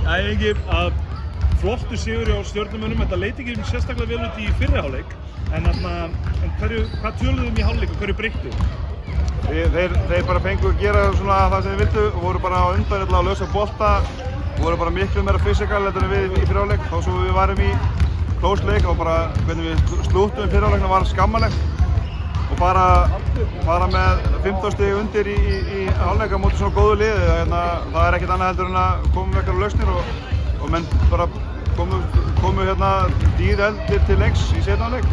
æfingi að flottur sigur hjá Stjörnumönnum. Þetta leit ekki sérstaklega vel út í fyrri hálfleik. En hvað töluðum í hálfleik og hverju breyttu? Þeir bara fengu að gera svona það sem þeir vildu og voru bara á undan að lausa bolta. Voru bara miklu meira fysikal en við í fyrri hálfleik. Þá svo við varum í close leik og bara hvernig við slúttum fyrri hálfleikna var skammalegt. Og bara með 15 stig undir í hálfleik á móti svona góðu liði. Það er ekkert annað heldur en að koma með eitthvað lausnir og menn bara komu dýreldir til leiks í seinni hálfleik.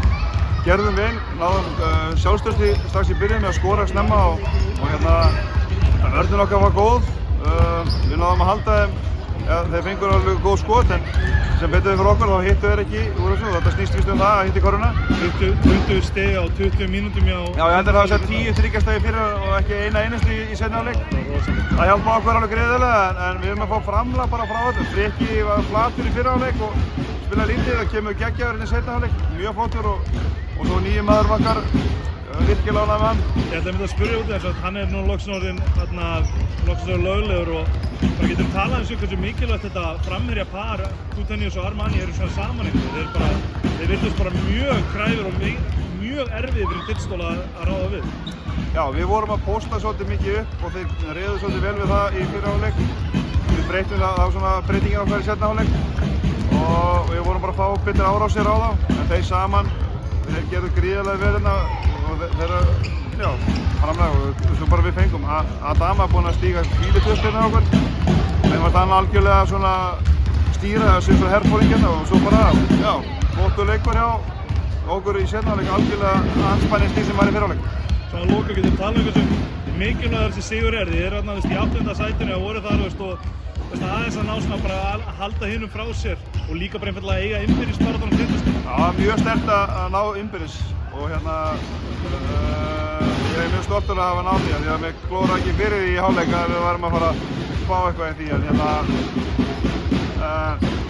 Gerðum vel, náðum sjálfstrausti strax í byrjun með að skora snemma og vörnin okkar var góð. Við náðum að halda þeim, þeir fengur alveg góð skot en sem betur fyrir okkur þá hittu þeir ekki úr þessu og þetta snýst víst það að hitta koruna. 20 stig á 20 mínútum hjá... Já, ég heldur það að setja 10 þryggjastegi fyrir og ekki einasti í seinni hálfleik. Það hjálpa okkur alveg greiðilega en við höfum að fá framlag bara frá þetta. Freki var flatur í fyrri hálfleik og spila lítið, það kemur geggjaður inn í seinni hálfleik, mjög flottur og svo nýju maður okkar virkilega ánægður með hann. Ég ætla að mynda að spyrja út þess að hann er nú loksins orðinn löglegur og bara getum talað um hversu mikilvægt þetta framherja par Gudanius og Armani eru svona saman einhvern. Þeir virðast bara mjög kræfir og mjög erfiðir fyrir Tindstól að ráða við. Já, við vorum að posta svolítið mikið upp og þeir réðu svolítið vel við það í fyrri hálfleik. Við breyttum það á svona breytingar okkar í seinni hálfleik og við vorum bara að fá betur árásir á þá en þeir saman þeir gerðu gríðarlega vel og þeir framlega og svo bara við fengum. Adama búinn að stíga fílitöðstirna okkur. Þeim var þannig algjörlega svona stýra þessu svo herfóringin og svo bara, flottur leikur hjá okkur í seinni hálfleik algjörlega anspænist því sem var í fyrri hálfleik. Svo að loka getum talað hversu mikilvægur þessi sigur er. Þið eru í 8. sætinu og voru þar og aðeins að ná svona bara að halda hinum frá sér og líka bara einfallega að eiga innbyrðisbaráttan á Tindastól. Já, mjög sterkt að ná innbyrðis og ég er mjög stoltur að hafa náð því að mig klóra ekki fyrir því í hálfleik að við varum að fara að spá eitthvað í því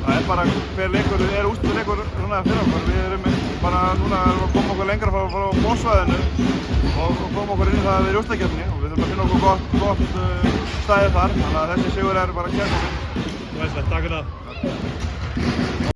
það er bara hver leikur er úrslitaleikur svona fyrir okkur. Við erum bara núna að koma okkur lengra frá bossvæðinu og koma okkur inn í það að við erum úrslitakeppni og við þurfum að finna okkur gott stæði þar, þannig að þessi sigur er bara kærkominn. Takk fyrir það.